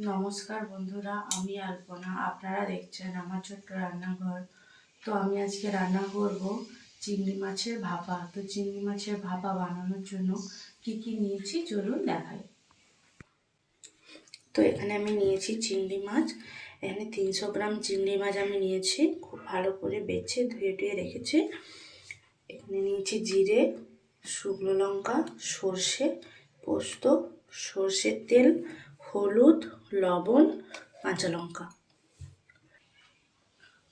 নমস্কার বন্ধুরা, আমি আলপনা। আপনারা দেখছেন আমার ছোট্ট রান্নাঘর। তো আমি আজকে রান্না করব চিংড়ি মাছের ভাপা। তো চিংড়ি মাছের ভাপা বানানোর জন্য কি কি নিয়েছি চলুন দেখাই। তো এখানে আমি নিয়েছি চিংড়ি মাছ। এখানে 300 গ্রাম চিংড়ি মাছ আমি নিয়েছি, খুব ভালো করে বেছে ধুয়ে টুয়ে রেখেছি। এখানে নিয়েছি জিরে, শুকনো লঙ্কা, সর্ষে, পোস্ত, সর্ষের তেল, হলুদ, লবণ, কাঁচা লঙ্কা।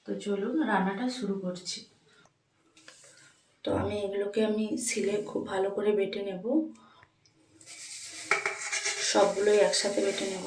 তো চলুন রান্নাটা শুরু করছি। তো এগুলোকে শিলে খুব ভালো করে বেটে নেব, সবগুলোই একসাথে বেটে নেব।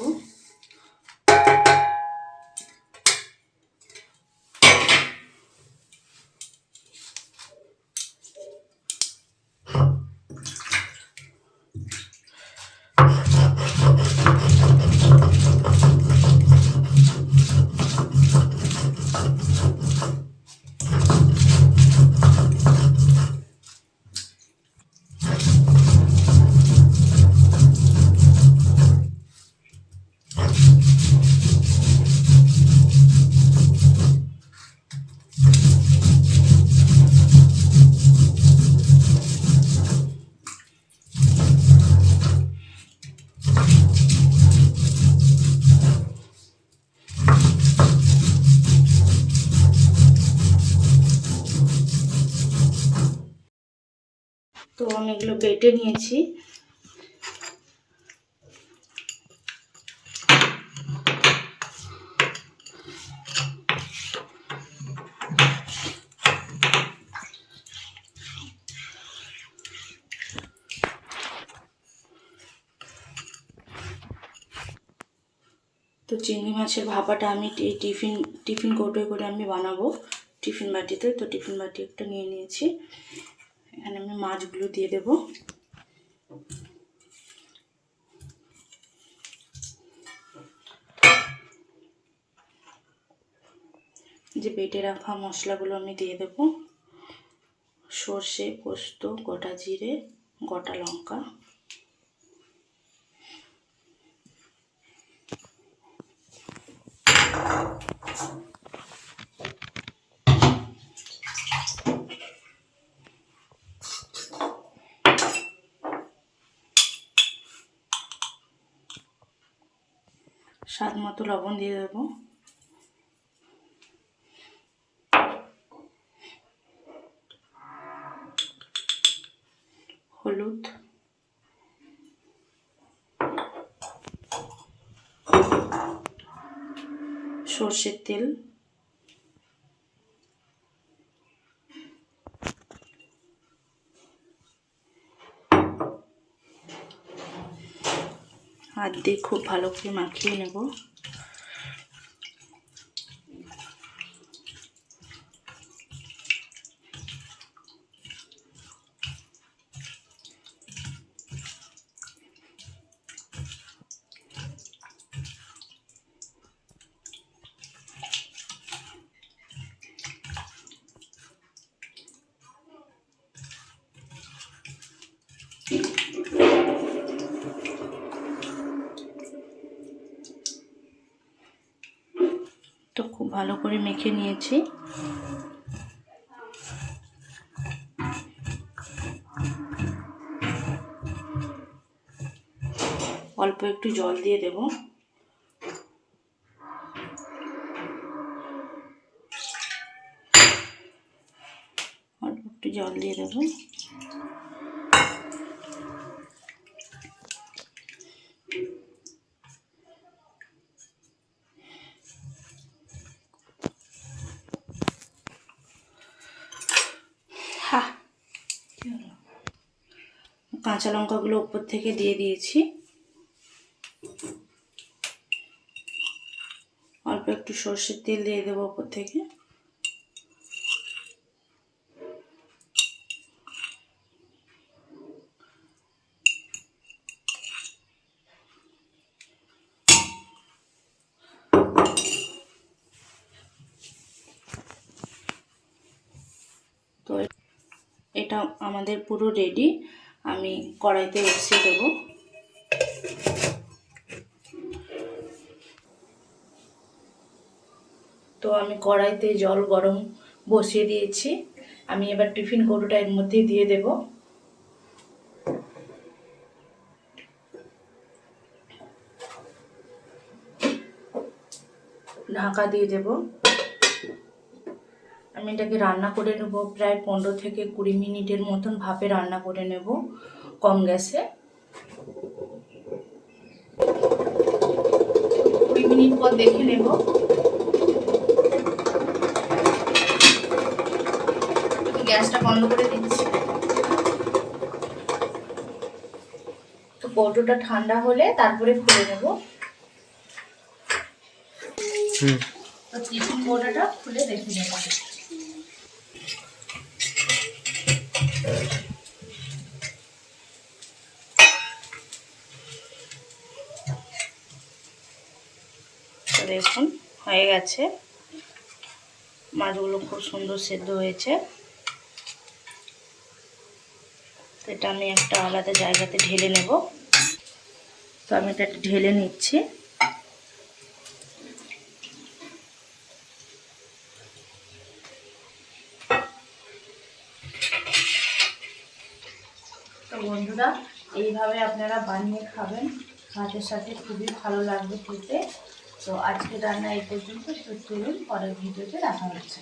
তো আমি এগুলো বেটে নিয়েছি। তো চিংড়ি মাছের ভাপাটা আমি টিফিন কৌটোয় করে আমি বানাবো টিফিন বাটিতে। তো টিফিন বাটি একটা নিয়ে নিয়েছি। এখানে আমি মাছগুলো দিয়ে দেব। যে বেটে রাখা মশলাগুলো আমি দিয়ে দেব। সর্ষে, পোস্ত, গোটা জিরে, গোটা লঙ্কা, স্বাদ মতো লবণ দিয়ে দেব। হলুদ, সর্ষের তেল, হাত দিয়ে খুব ভালো করে মাখিয়ে নেব। তো খুব ভালো করে মেখে নিয়েছি। অল্প একটু জল দিয়ে দেব। অল্প একটু জল দিয়ে দেব। কাঁচা লঙ্কাগুলো উপর থেকে দিয়ে দিয়েছি। অল্প একটু সর্ষের তেল দিয়ে দেবো উপর থেকে। তো এটা আমাদের পুরো রেডি। আমি কড়াইতে বসিয়ে দেবো। তো আমি কড়াইতে জল গরম বসিয়ে দিয়েছি। আমি এবার টিফিন কৌটোটা এর মধ্যে দিয়ে দেব। ঢাকা দিয়ে দেব। আমি এটাকে রান্না করে নেব প্রায় 15 থেকে 20 মিনিটের মতন ভাপে রান্না করে নেব কম গ্যাসে। 20 মিনিট পর দেখে নেব। গ্যাসটা বন্ধ করে দিচ্ছি। তো কৌটোটা ঠান্ডা হলে তারপরে খুলে নেব। তো টিফিন কৌটোটা খুলে রেখে দেব। তো দেখুন হয়ে গেছে, মাছগুলো খুব সুন্দর সেদ্ধ হয়েছে। তো এটা আমি একটা আলাদা জায়গাতে ঢেলে নেব। তো আমি এটা ঢেলে নিচ্ছি। তো বন্ধুরা, এইভাবে আপনারা বানিয়ে খাবেন, ভাতের সাথে খুবই ভালো লাগবে খেতে। তো আজকে রান্না এই পর্যন্ত। তো চলুন পরের ভিডিওতে দেখা হচ্ছে।